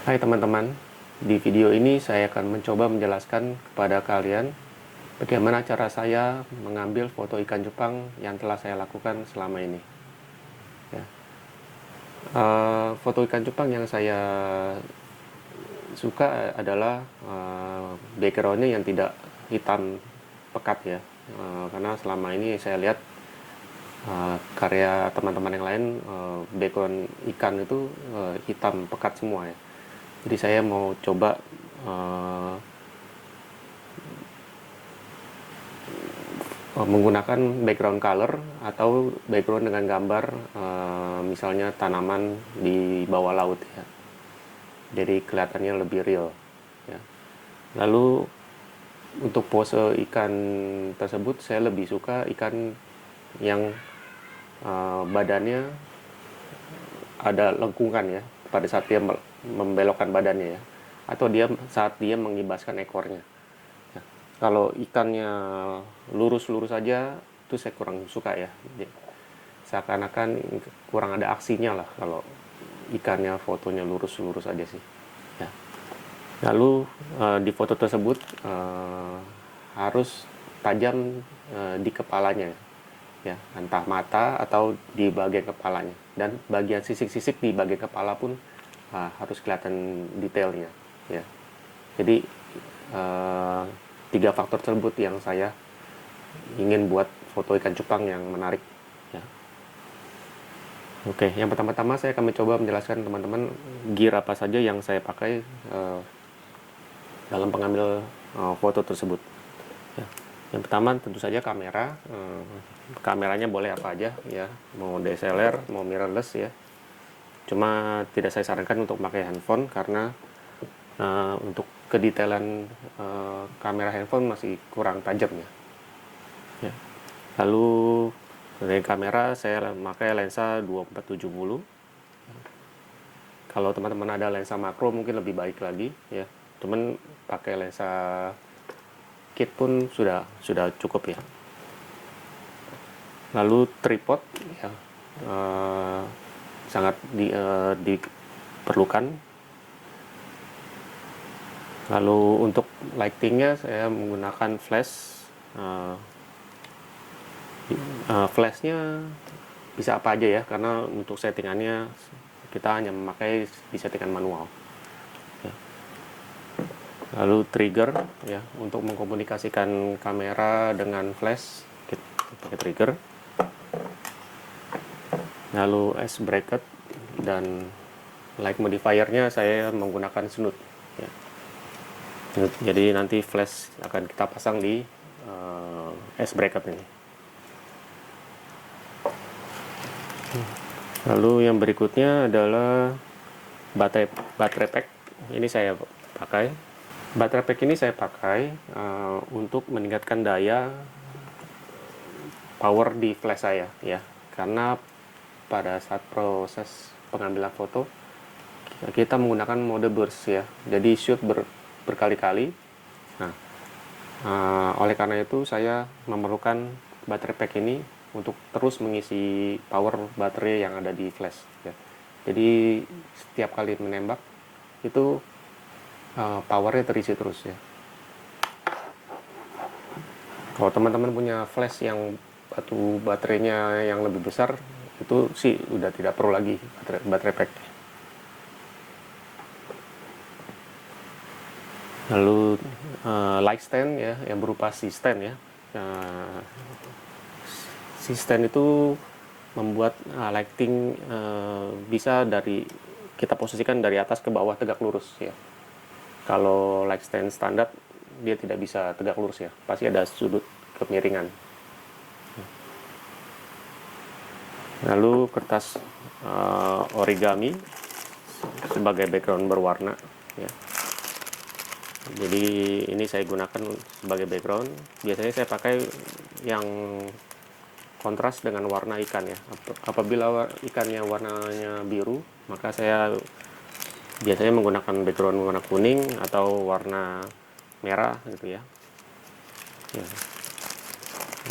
Hai teman-teman, di video ini saya akan mencoba menjelaskan kepada kalian bagaimana cara saya mengambil foto ikan cupang yang telah saya lakukan selama ini. Ya. Foto ikan cupang yang saya suka adalah backgroundnya yang tidak hitam pekat ya, karena selama ini saya lihat karya teman-teman yang lain, background ikan itu hitam pekat semua ya. Jadi saya mau coba menggunakan background color atau background dengan gambar, misalnya tanaman di bawah laut ya. Jadi kelihatannya lebih real ya. Lalu untuk pose ikan tersebut saya lebih suka ikan yang badannya ada lengkungan ya pada saat dia membelokkan badannya ya, atau saat dia mengibaskan ekornya ya. Kalau ikannya lurus-lurus aja itu saya kurang suka ya, seakan-akan kurang ada aksinya lah kalau ikannya fotonya lurus-lurus aja sih ya. Lalu di foto tersebut harus tajam di kepalanya ya, entah mata atau di bagian kepalanya, dan bagian sisik-sisik di bagian kepala pun harus kelihatan detailnya ya. Jadi tiga faktor tersebut yang saya ingin buat foto ikan cupang yang menarik ya. Oke, yang pertama-tama saya akan mencoba menjelaskan teman-teman gear apa saja yang saya pakai dalam pengambil foto tersebut ya. Yang pertama tentu saja kamera. Kameranya boleh apa aja ya, mau DSLR, mau mirrorless ya. Cuma tidak saya sarankan untuk memakai handphone karena untuk kedetailan kamera handphone masih kurang tajam ya. Lalu dari kamera saya memakai lensa 2470. Kalau teman-teman ada lensa makro mungkin lebih baik lagi ya. Cuman pakai lensa kit pun sudah cukup ya. Lalu tripod ya, sangat diperlukan. Lalu untuk lightingnya saya menggunakan flash. Flashnya bisa apa aja ya, karena untuk settingannya kita hanya memakai di settingan manual ya. Lalu trigger ya, untuk mengkomunikasikan kamera dengan flash kita pakai trigger. Lalu S bracket dan light modifiernya saya menggunakan snoot ya. Jadi nanti flash akan kita pasang di S bracket ini. Lalu yang berikutnya adalah baterai pack. Ini saya pakai. Baterai pack ini saya pakai untuk meningkatkan daya power di flash saya ya. Karena pada saat proses pengambilan foto kita menggunakan mode burst ya. Jadi shoot berkali-kali. Nah, oleh karena itu saya memerlukan baterai pack ini untuk terus mengisi power baterai yang ada di flash ya. Jadi setiap kali menembak itu powernya terisi terus ya. Kalau teman-teman punya flash yang baterainya yang lebih besar, itu sih udah tidak perlu lagi baterai pack. Lalu light stand ya, yang berupa C-stand ya. C-stand itu membuat lighting bisa kita posisikan dari atas ke bawah tegak lurus ya. Kalau light stand standar dia tidak bisa tegak lurus ya, pasti ada sudut kemiringan. Lalu kertas origami sebagai background berwarna ya. Jadi ini saya gunakan sebagai background. Biasanya saya pakai yang kontras dengan warna ikan ya. Apabila ikannya warnanya biru, maka saya biasanya menggunakan background warna kuning atau warna merah gitu ya.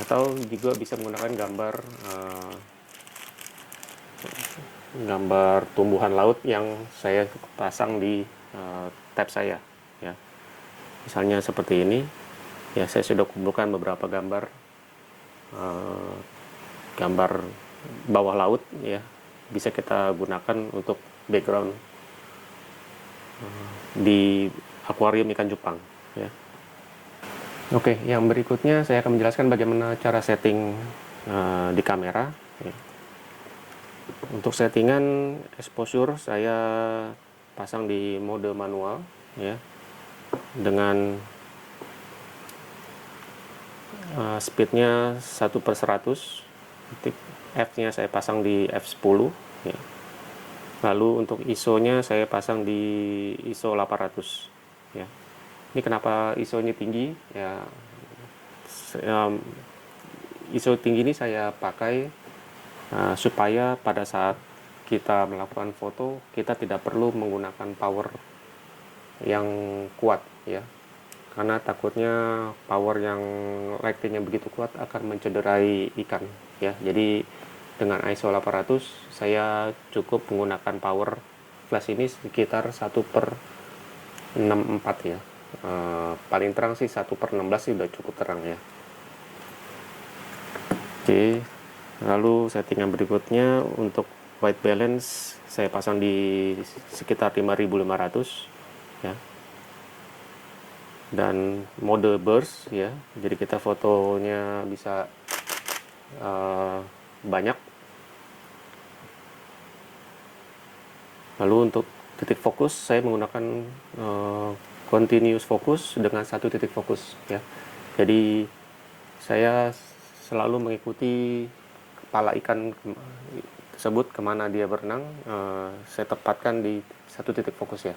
Atau juga bisa menggunakan gambar tumbuhan laut yang saya pasang di tab saya ya. Misalnya seperti ini ya, saya sudah kumpulkan beberapa gambar gambar bawah laut ya, bisa kita gunakan untuk background di akuarium ikan cupang ya. Oke, yang berikutnya saya akan menjelaskan bagaimana cara setting di kamera ya. Untuk settingan exposure saya pasang di mode manual ya, dengan speednya 1/100, f-nya saya pasang di f10 ya. Lalu untuk ISO-nya saya pasang di ISO 800 ya. Ini kenapa ISO-nya tinggi ya, ISO tinggi ini saya pakai supaya pada saat kita melakukan foto kita tidak perlu menggunakan power yang kuat ya, karena takutnya power yang lightingnya begitu kuat akan mencederai ikan ya. Jadi dengan ISO 800 saya cukup menggunakan power flash ini sekitar 1/64 ya. Paling terang sih 1/16 sih udah cukup terang ya. Oke, lalu settingan berikutnya untuk white balance saya pasang di sekitar 5500 ya, dan mode burst ya, jadi kita fotonya bisa banyak. Lalu untuk titik fokus saya menggunakan continuous focus dengan satu titik fokus ya. Jadi saya selalu mengikuti kepala ikan tersebut kemana dia berenang, saya tepatkan di satu titik fokus ya.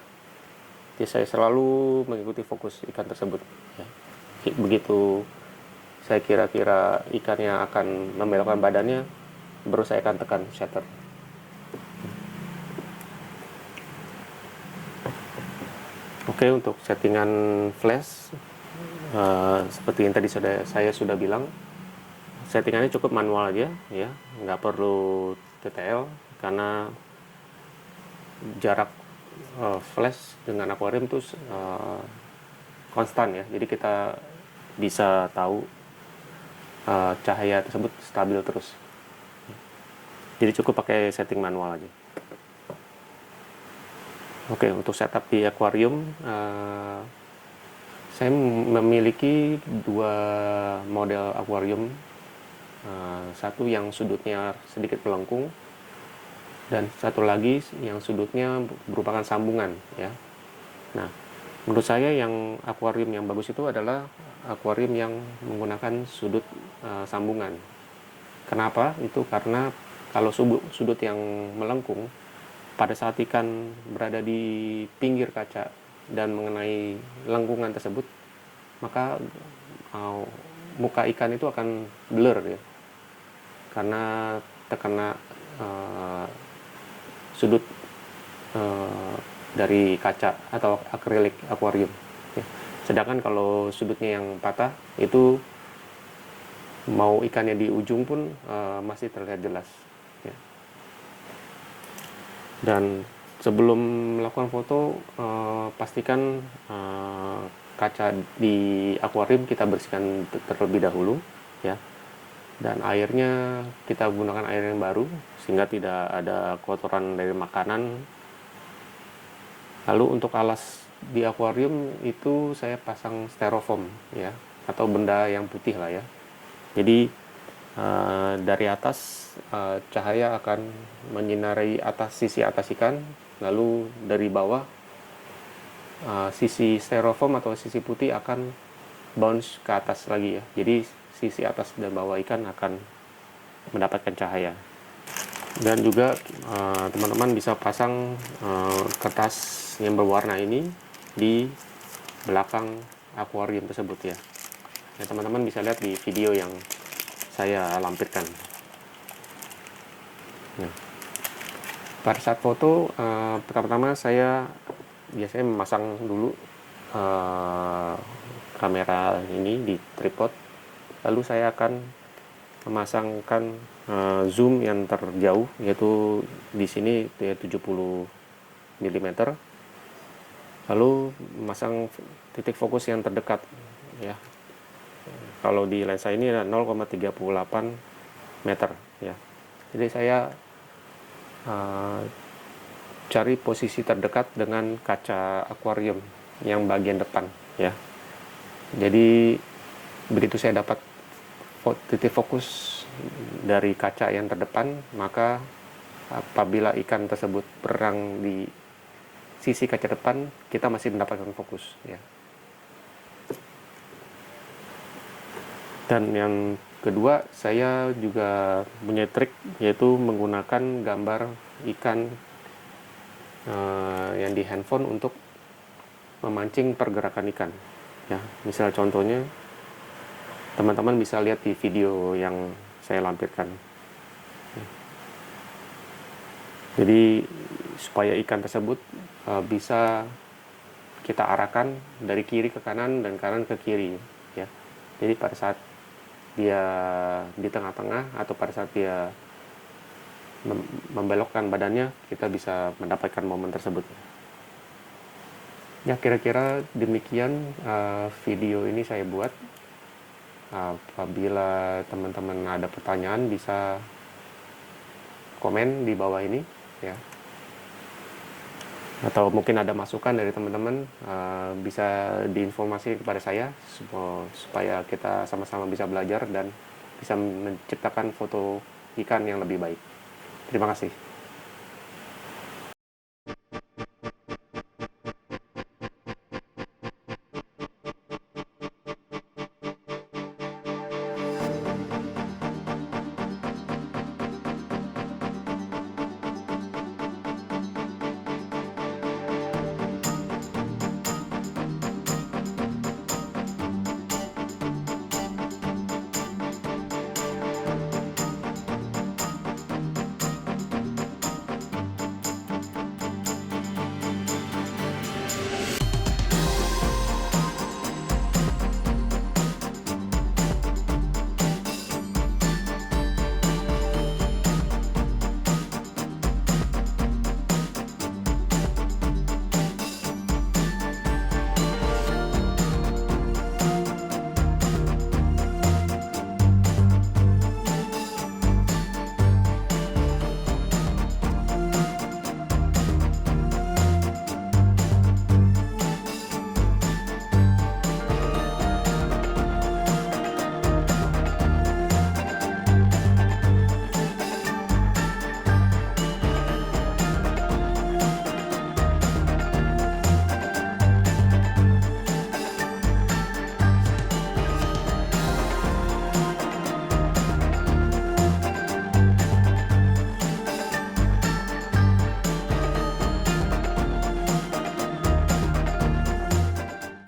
Jadi saya selalu mengikuti fokus ikan tersebut ya. Begitu saya kira-kira ikannya akan membelokkan badannya, baru saya akan tekan shutter. Oke, untuk settingan flash seperti yang tadi saya sudah bilang, settingannya cukup manual aja ya, nggak perlu TTL karena jarak flash dengan akuarium itu konstan ya, jadi kita bisa tahu cahaya tersebut stabil terus. Jadi cukup pakai setting manual aja. Oke, untuk setup di akuarium saya memiliki dua model akuarium, satu yang sudutnya sedikit melengkung dan satu lagi yang sudutnya merupakan sambungan ya. Nah, menurut saya yang akuarium yang bagus itu adalah akuarium yang menggunakan sudut sambungan. Kenapa? Itu karena kalau sudut yang melengkung, pada saat ikan berada di pinggir kaca dan mengenai lengkungan tersebut, maka muka ikan itu akan blur ya, karena terkena sudut dari kaca atau akrilik akuarium ya. Sedangkan kalau sudutnya yang patah, itu mau ikannya di ujung pun masih terlihat jelas ya. Dan sebelum melakukan foto, pastikan kaca di akuarium kita bersihkan terlebih dahulu ya, dan airnya kita gunakan air yang baru sehingga tidak ada kotoran dari makanan. Lalu untuk alas di akuarium itu saya pasang styrofoam ya, atau benda yang putih lah ya. Jadi dari atas cahaya akan menyinari sisi atas ikan, lalu dari bawah sisi styrofoam atau sisi putih akan bounce ke atas lagi ya. Jadi sisi atas dan bawah ikan akan mendapatkan cahaya. Dan juga teman-teman bisa pasang kertas yang berwarna ini di belakang akuarium tersebut ya. Nah, teman-teman bisa lihat di video yang saya lampirkan. Nah, pada saat foto, pertama-tama saya biasanya memasang dulu kamera ini di tripod, lalu saya akan memasangkan zoom yang terjauh, yaitu di sini ya 70 mm. Lalu memasang titik fokus yang terdekat, ya. Kalau di lensa ini ada 0,38 meter, ya. Jadi saya cari posisi terdekat dengan kaca akuarium yang bagian depan, ya. Jadi begitu saya dapat titik fokus dari kaca yang terdepan, maka apabila ikan tersebut berenang di sisi kaca depan, kita masih mendapatkan fokus, ya. Dan yang kedua, saya juga punya trik, yaitu menggunakan gambar ikan yang di handphone untuk memancing pergerakan ikan, ya. Misal contohnya, teman-teman bisa lihat di video yang saya lampirkan. Jadi supaya ikan tersebut bisa kita arahkan dari kiri ke kanan dan kanan ke kiri, ya. Jadi pada saat dia di tengah-tengah atau pada saat dia membelokkan badannya, kita bisa mendapatkan momen tersebut. Ya, kira-kira demikian video ini saya buat. Apabila teman-teman ada pertanyaan, bisa komen di bawah ini, ya. Atau mungkin ada masukan dari teman-teman, bisa diinformasi kepada saya supaya kita sama-sama bisa belajar dan bisa menciptakan foto ikan yang lebih baik. Terima kasih.